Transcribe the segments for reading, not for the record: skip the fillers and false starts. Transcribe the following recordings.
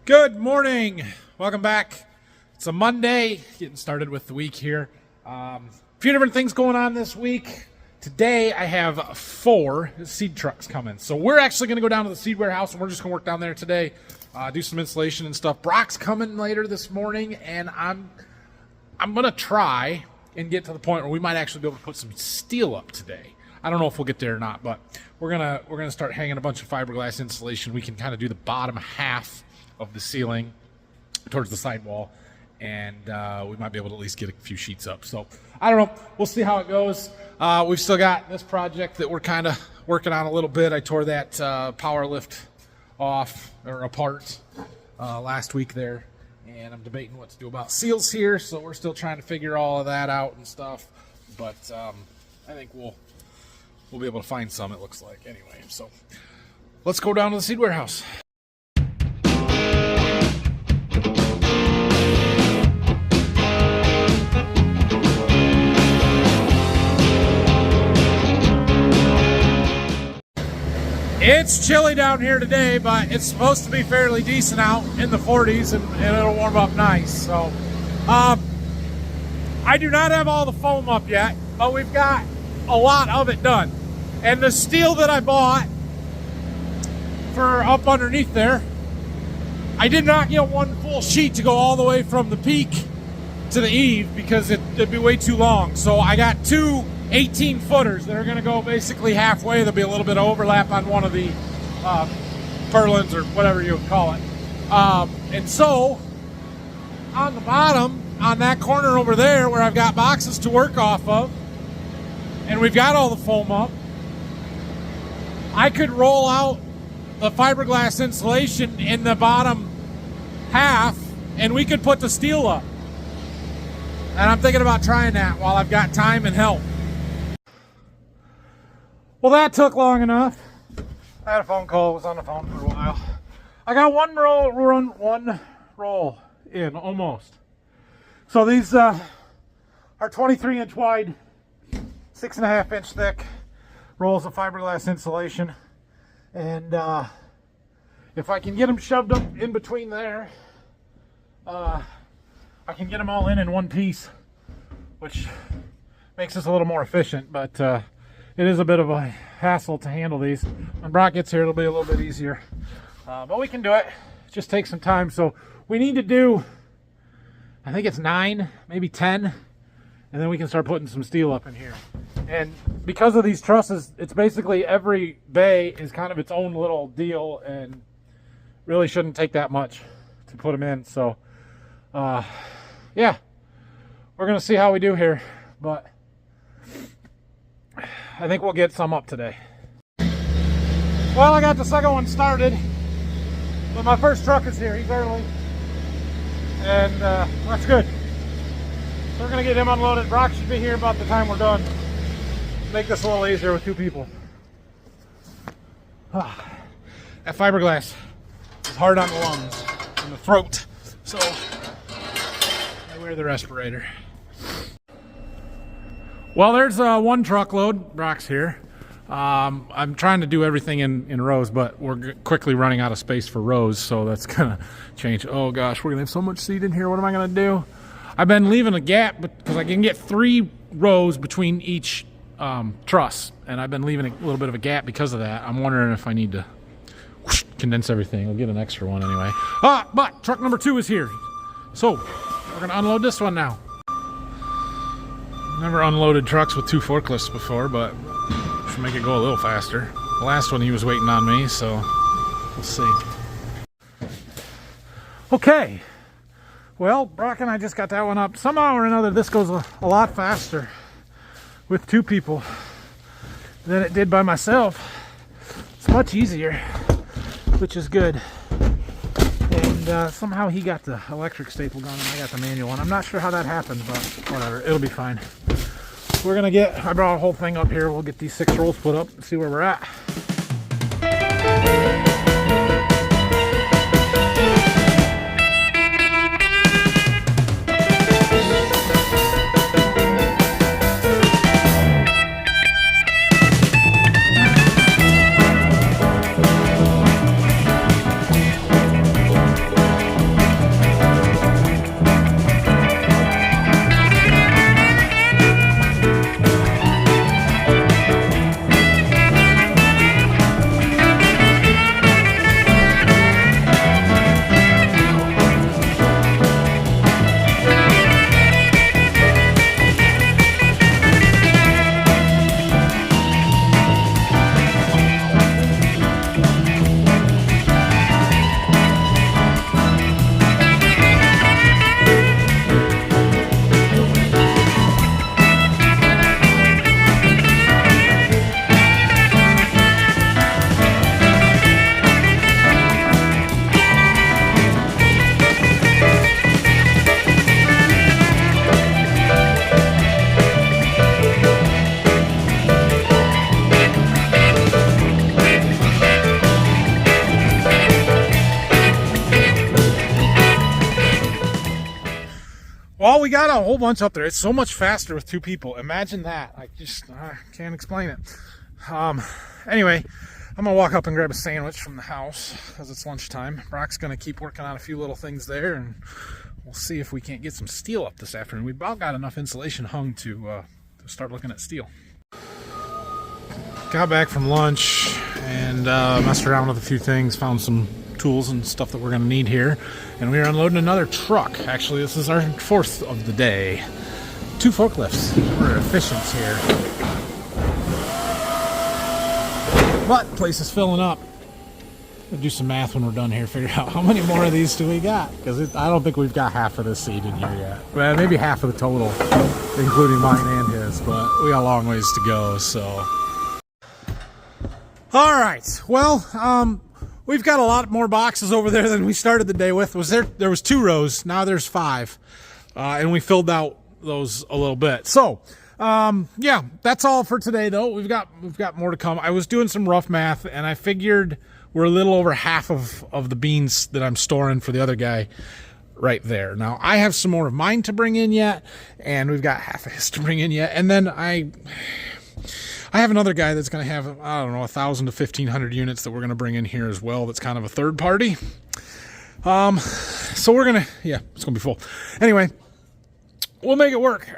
Good morning. Welcome back. It's a Monday, getting started with the week here. A few different things going on this week. Today I have 4 seed trucks coming. So we're actually going to go down to the seed warehouse and we're just going to work down there today, do some installation and stuff. Brock's coming later this morning, and I'm going to try and get to the point where we might actually be able to put some steel up today. I don't know if we'll get there or not, but we're gonna start hanging a bunch of fiberglass insulation. We can kind of do the bottom half of the ceiling towards the sidewall, and we might be able to at least get a few sheets up. So I don't know. We'll see how it goes. We've still got this project that we're kind of working on a little bit. I tore that power lift off or apart last week there, and I'm debating what to do about seals here. So we're still trying to figure all of that out and stuff. But I think we'll be able to find some, it looks like. Anyway, so let's go down to the seed warehouse. It's chilly down here today, but it's supposed to be fairly decent out in the 40s, and it'll warm up nice. So I do not have all the foam up yet, but we've got a lot of it done. And the steel that I bought for up underneath there, I did not get one full sheet to go all the way from the peak to the eave because it'd be way too long. So I got 2 18-footers that are going to go basically halfway. There'll be a little bit of overlap on one of the purlins or whatever you would call it. And so on the bottom, on that corner over there where I've got boxes to work off of, and we've got all the foam up, I could roll out the fiberglass insulation in the bottom half and we could put the steel up. And I'm thinking about trying that while I've got time and help. Well, that took long enough. I had a phone call, was on the phone for a while. I got one roll in, almost. So these are 23-inch wide, 6.5-inch thick rolls of fiberglass insulation, and if I can get them shoved up in between there, I can get them all in one piece, which makes this a little more efficient, but it is a bit of a hassle to handle these. When Brock gets here, it'll be a little bit easier, but we can do it. It just takes some time. So we need to do, I think it's 9, maybe 10, and then we can start putting some steel up in here. And because of these trusses, it's basically every bay is kind of its own little deal, and really shouldn't take that much to put them in. So yeah, we're gonna see how we do here, but I think we'll get some up today. Well, I got the second one started, but my first truck is here. He's early, and that's good. So we're gonna get him unloaded. Brock should be here about the time we're done. Make this a little easier with 2 people. That fiberglass is hard on the lungs and the throat, so I wear the respirator. Well, there's 1 truckload. Brock's here. I'm trying to do everything in rows, but we're quickly running out of space for rows, so that's gonna change. Oh gosh, we're gonna have so much seed in here. What am I gonna do? I've been leaving a gap because I can get 3 rows between each truss, and I've been leaving a little bit of a gap because of that. I'm wondering if I need to condense everything. I'll get an extra one anyway. But truck number 2 is here, so we're gonna unload this one now. Never unloaded trucks with 2 forklifts before, but should make it go a little faster. The last one he was waiting on me, so we'll see. Okay, well, Brock and I just got that one up. Somehow or another, this goes a lot faster with 2 people than it did by myself. It's much easier, which is good. And somehow he got the electric staple gun and I got the manual one. I'm not sure how that happened, but whatever, it'll be fine. We're gonna I brought a whole thing up here. We'll get these 6 rolls put up and see where we're at. Well, we got a whole bunch up there. It's so much faster with 2 people. Imagine that. I just can't explain it. Anyway, I'm going to walk up and grab a sandwich from the house because it's lunchtime. Brock's going to keep working on a few little things there, and we'll see if we can't get some steel up this afternoon. We've about got enough insulation hung to start looking at steel. Got back from lunch and messed around with a few things, found some tools and stuff that we're going to need here, and we are unloading another truck. Actually, this is our 4th of the day. 2 forklifts. We're efficient here, but the place is filling up. We'll do some math when we're done here, figure out how many more of these do we got, because I don't think we've got half of this seed in here yet. Well, maybe half of the total, including mine and his, but we got a long ways to go. So all right, well, we've got a lot more boxes over there than we started the day with. There was 2 rows, now there's 5, and we filled out those a little bit. So yeah, that's all for today though. We've got more to come. I was doing some rough math, and I figured we're a little over half of the beans that I'm storing for the other guy right there. Now I have some more of mine to bring in yet, and we've got half of his to bring in yet, and then I have another guy that's going to have, I don't know, 1,000 to 1,500 units that we're going to bring in here as well. That's kind of a third party. So we're going to, yeah, it's going to be full. Anyway, we'll make it work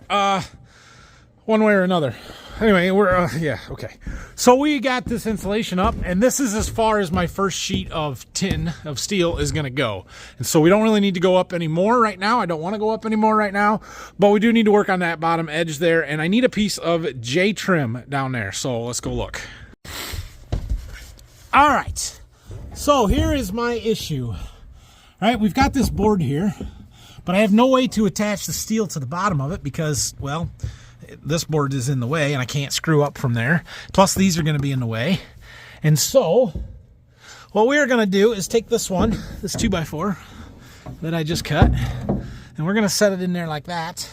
one way or another. Anyway, we're, yeah, okay. So we got this insulation up, and this is as far as my first sheet of tin of steel is going to go. And so we don't really need to go up anymore right now. I don't want to go up anymore right now, but we do need to work on that bottom edge there, and I need a piece of J trim down there. So let's go look. All right. So here is my issue. All right, we've got this board here, but I have no way to attach the steel to the bottom of it because, well, this board is in the way and I can't screw up from there. Plus these are going to be in the way. And so what we're going to do is take this one, this 2x4 that I just cut, and we're going to set it in there like that.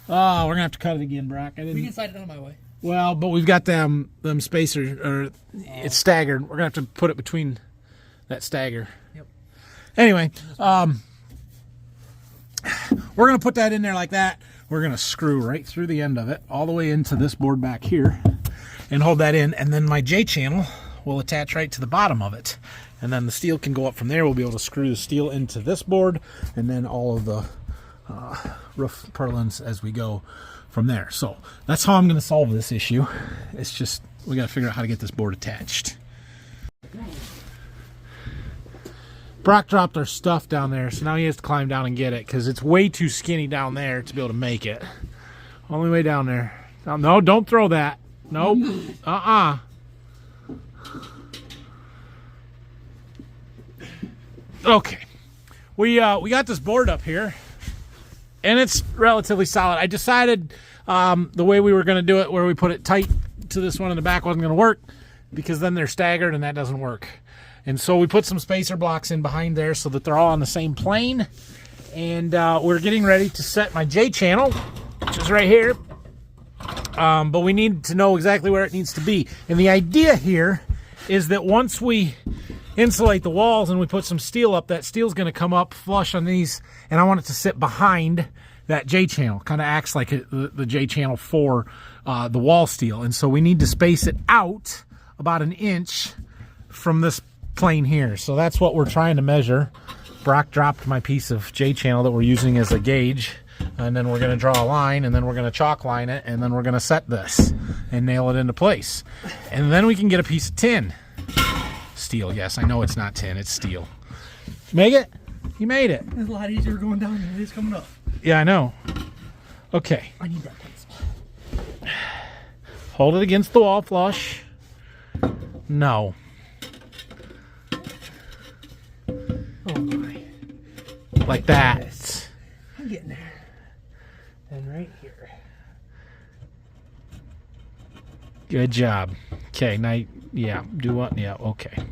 Oh, we're going to have to cut it again, Brock. We can slide it on my way. Well, but we've got them spacers, or it's staggered. We're going to have to put it between that stagger. Yep. Anyway, we're going to put that in there like that. We're going to screw right through the end of it, all the way into this board back here, and hold that in. And then my J channel will attach right to the bottom of it. And then the steel can go up from there. We'll be able to screw the steel into this board, and then all of the roof purlins as we go from there. So that's how I'm going to solve this issue. It's just, we got to figure out how to get this board attached. Brock dropped our stuff down there, so now he has to climb down and get it because it's way too skinny down there to be able to make it. Only way down there. No, don't throw that. Nope. Okay. We got this board up here, and it's relatively solid. I decided the way we were going to do it, where we put it tight to this one in the back, wasn't going to work because then they're staggered, and that doesn't work. And so we put some spacer blocks in behind there so that they're all on the same plane. And we're getting ready to set my J channel, which is right here. But we need to know exactly where it needs to be. And the idea here is that once we insulate the walls and we put some steel up, that steel's going to come up flush on these. And I want it to sit behind that J channel. Kind of acts like the J channel for the wall steel. And so we need to space it out about 1 inch from this plane here. So that's what we're trying to measure. Brock dropped my piece of J channel that we're using as a gauge, and then we're going to draw a line, and then we're going to chalk line it, and then we're going to set this and nail it into place. And then we can get a piece of tin. Steel, yes, I know it's not tin, it's steel. Make it? You made it. It's a lot easier going down than it is coming up. Yeah, I know. Okay. I need that place. Hold it against the wall flush. No. Oh my. Like that. I'm getting there. And right here. Good job. Okay, now, yeah, do what? Yeah, okay.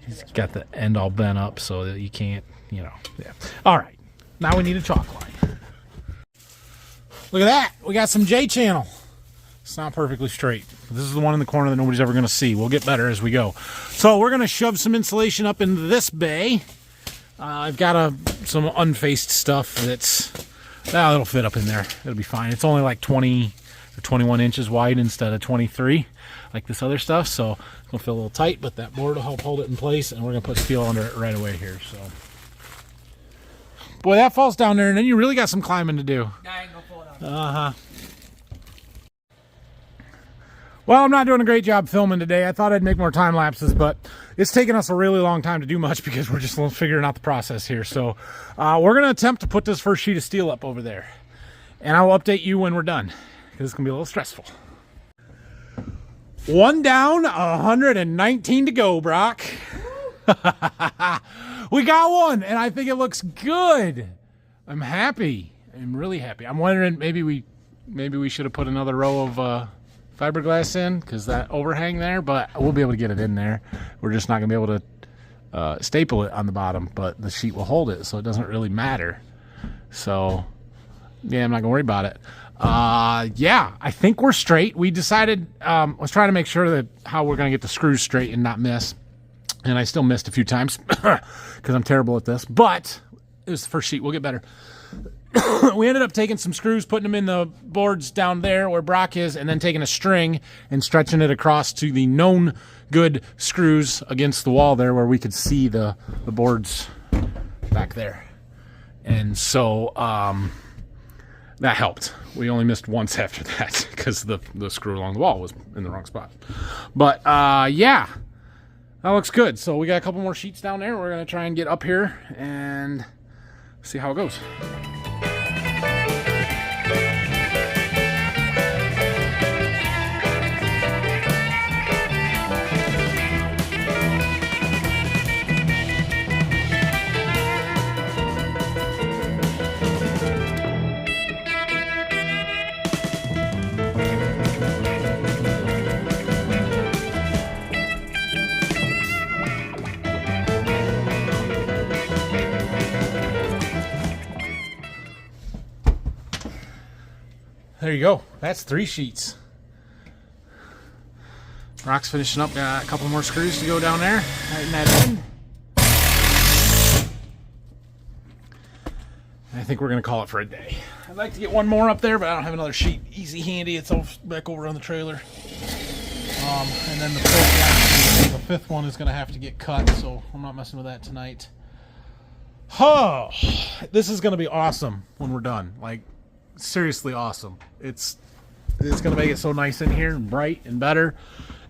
He's got the end all bent up so that you can't, you know, yeah. All right, now we need a chalk line. Look at that. We got some J channel. It's not perfectly straight. This is the one in the corner that nobody's ever going to see. We'll get better as we go. So we're going to shove some insulation up into this bay. I've got some unfaced stuff that's It'll fit up in there. It'll be fine. It's only like 20 or 21 inches wide instead of 23 like this other stuff, so it's gonna feel a little tight, but that board will help hold it in place, and we're gonna put steel under it right away here. So boy, that falls down there, and then you really got some climbing to do. I ain't gonna fall down. Well, I'm not doing a great job filming today. I thought I'd make more time lapses, but it's taken us a really long time to do much because we're just figuring out the process here. So we're going to attempt to put this first sheet of steel up over there. And I will update you when we're done because it's going to be a little stressful. One down, 119 to go, Brock. We got one, and I think it looks good. I'm happy. I'm really happy. I'm wondering maybe we should have put another row of fiberglass in because that overhang there, but we'll be able to get it in there. We're just not gonna be able to staple it on the bottom, but the sheet will hold it, so it doesn't really matter. So yeah, I'm not gonna worry about it. Yeah, I think we're straight. We decided was trying to make sure that how we're gonna get the screws straight and not miss, and I still missed a few times because I'm terrible at this, but it was the first sheet. We'll get better. We ended up taking some screws, putting them in the boards down there where Brock is, and then taking a string and stretching it across to the known good screws against the wall there where we could see the boards back there. And so that helped. We only missed once after that because the screw along the wall was in the wrong spot. But yeah, that looks good. So we got a couple more sheets down there. We're going to try and get up here and see how it goes. There you go. That's 3 sheets. Rock's finishing up. Got a couple more screws to go down there. Tighten that in. I think we're going to call it for a day. I'd like to get one more up there, but I don't have another sheet. Easy handy. It's back over on the trailer. And then the 5th one is going to have to get cut, so I'm not messing with that tonight. Oh, this is going to be awesome when we're done. Like, seriously awesome. It's gonna make it so nice in here and bright and better,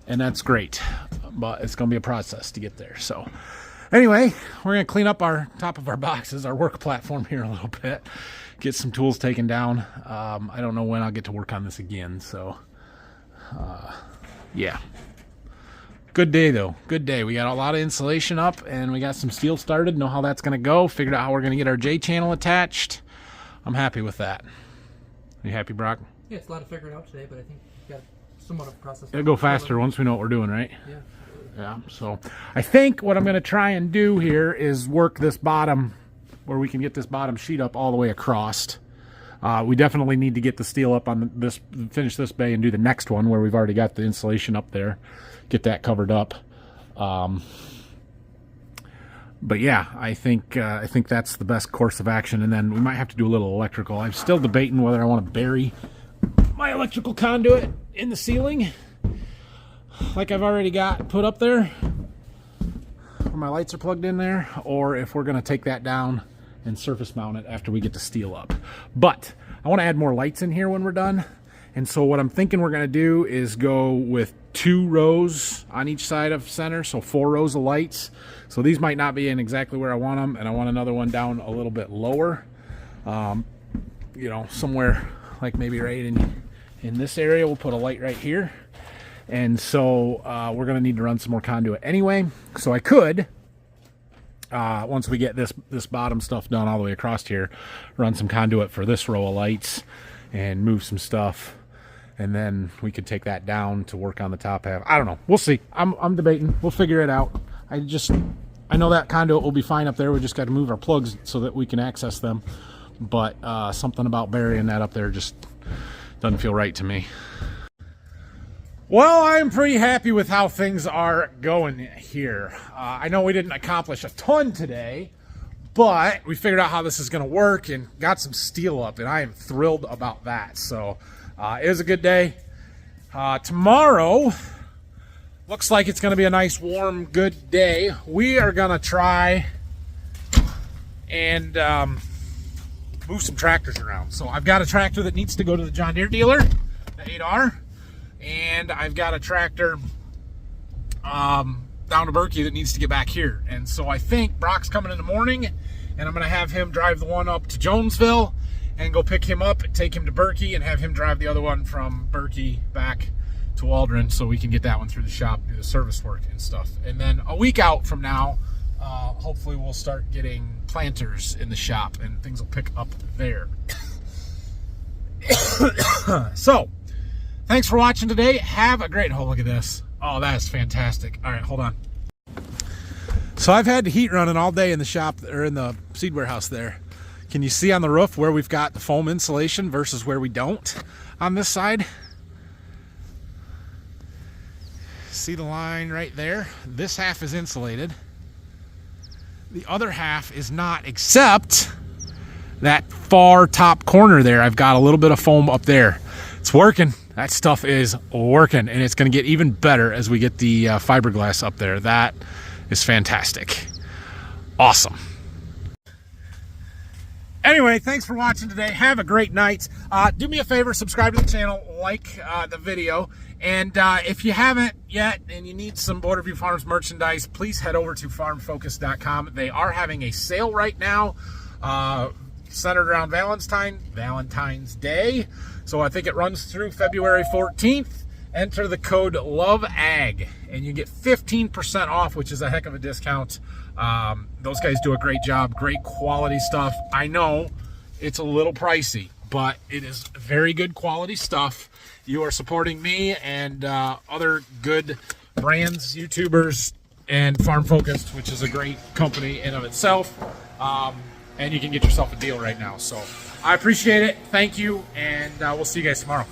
and that's great, but it's gonna be a process to get there. So anyway, we're gonna clean up our top of our boxes, our work platform here a little bit, get some tools taken down. I don't know when I'll get to work on this again, so yeah, good day though. Good day. We got a lot of insulation up and we got some steel started. Know how that's gonna go. Figured out how we're gonna get our J channel attached. I'm happy with that. Are you happy, Brock? Yeah, it's a lot to figure it out today, but I think we've got somewhat of a process. It'll go faster once we know what we're doing, right? Yeah. Yeah, so I think what I'm going to try and do here is work this bottom, where we can get this bottom sheet up all the way across. We definitely need to get the steel up on this, finish this bay and do the next one where we've already got the insulation up there, get that covered up. But yeah, I think that's the best course of action, and then we might have to do a little electrical. I'm still debating whether I want to bury my electrical conduit in the ceiling, like I've already got put up there, where my lights are plugged in there, or if we're going to take that down and surface mount it after we get the steel up. But I want to add more lights in here when we're done, and so what I'm thinking we're going to do is go with 2 rows on each side of center, so 4 rows of lights. So these might not be in exactly where I want them, and I want another one down a little bit lower, you know, somewhere like maybe right in this area. We'll put a light right here, and so we're going to need to run some more conduit anyway. So I could, once we get this bottom stuff done all the way across here, run some conduit for this row of lights and move some stuff, and then we could take that down to work on the top half. I don't know. We'll see. I'm debating. We'll figure it out. I know that conduit will be fine up there. We just got to move our plugs so that we can access them. But something about burying that up there just doesn't feel right to me. Well, I'm pretty happy with how things are going here. I know we didn't accomplish a ton today, But we figured out how this is going to work and got some steel up, and I am thrilled about that. So it was a good day. Tomorrow looks like it's going to be a nice, warm, good day. We are going to try and move some tractors around. So I've got a tractor that needs to go to the John Deere dealer, the 8R, and I've got a tractor down to Berkey that needs to get back here. And so I think Brock's coming in the morning, and I'm going to have him drive the one up to Jonesville and go pick him up and take him to Berkey, and have him drive the other one from Berkey back to Waldron, so we can get that one through the shop, do the service work and stuff. And then a week out from now, hopefully we'll start getting planters in the shop and things will pick up there. So thanks for watching today. Have a great, oh, look at this. Oh, that is fantastic. All right, hold on. So I've had the heat running all day in the shop, or in the seed warehouse there. Can you see on the roof where we've got the foam insulation versus where we don't on this side? See the line right there? This half is insulated. The other half is not, except that far top corner there. I've got a little bit of foam up there. It's working. That stuff is working, and it's going to get even better as we get the fiberglass up there. That is fantastic. Awesome. Anyway, thanks for watching today. Have a great night. Do me a favor, subscribe to the channel, like the video, and if you haven't yet and you need some Border View Farms merchandise, please head over to farmfocus.com. They are having a sale right now, centered around Valentine's Day. So I think it runs through February 14th. Enter the code LOVEAG and you get 15% off, which is a heck of a discount. Those guys do a great job, great quality stuff. I know it's a little pricey, but it is very good quality stuff. You are supporting me and other good brands, YouTubers, and Farm Focused, which is a great company in of itself. And you can get yourself a deal right now. So I appreciate it. Thank you, and we'll see you guys tomorrow.